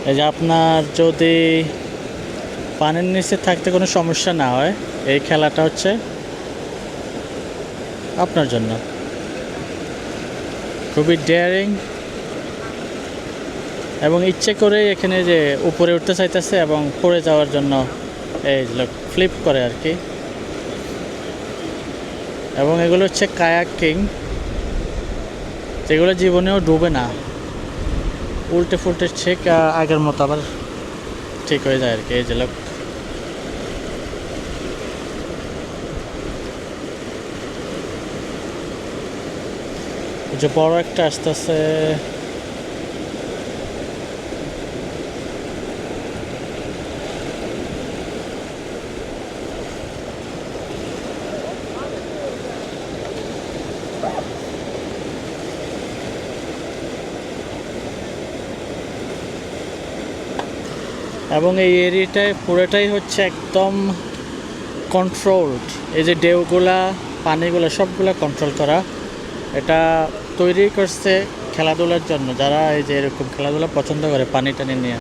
এই যে আপনার যদি পানির নিচে থাকতে কোনো সমস্যা না হয়, এই খেলাটা হচ্ছে আপনার জন্য। খুবই ডেয়ারিং এবং ইচ্ছে করে এখানে যে উপরে উঠতে চাইতেছে এবং পড়ে যাওয়ার জন্য এই লোক ফ্লিপ করে আর কি। এবং এগুলো হচ্ছে কায়াকিং, যেগুলো জীবনেও ডুবে না, উল্টে ফুলটে ঠিক আগের মতো আবার ঠিক হয়ে যায় আর কি। এই যে লোক যে বড় একটা আসতেছে, এবং এই এরিয়াটায় পুরোটাই হচ্ছে একদম কন্ট্রোলড। এই যে ঢেউগুলা, পানিগুলো সবগুলা কন্ট্রোল করা। এটা তৈরি করছে খেলাধুলার জন্য, যারা এই যে এরকম খেলাধুলা পছন্দ করে পানি টানি নিয়ে।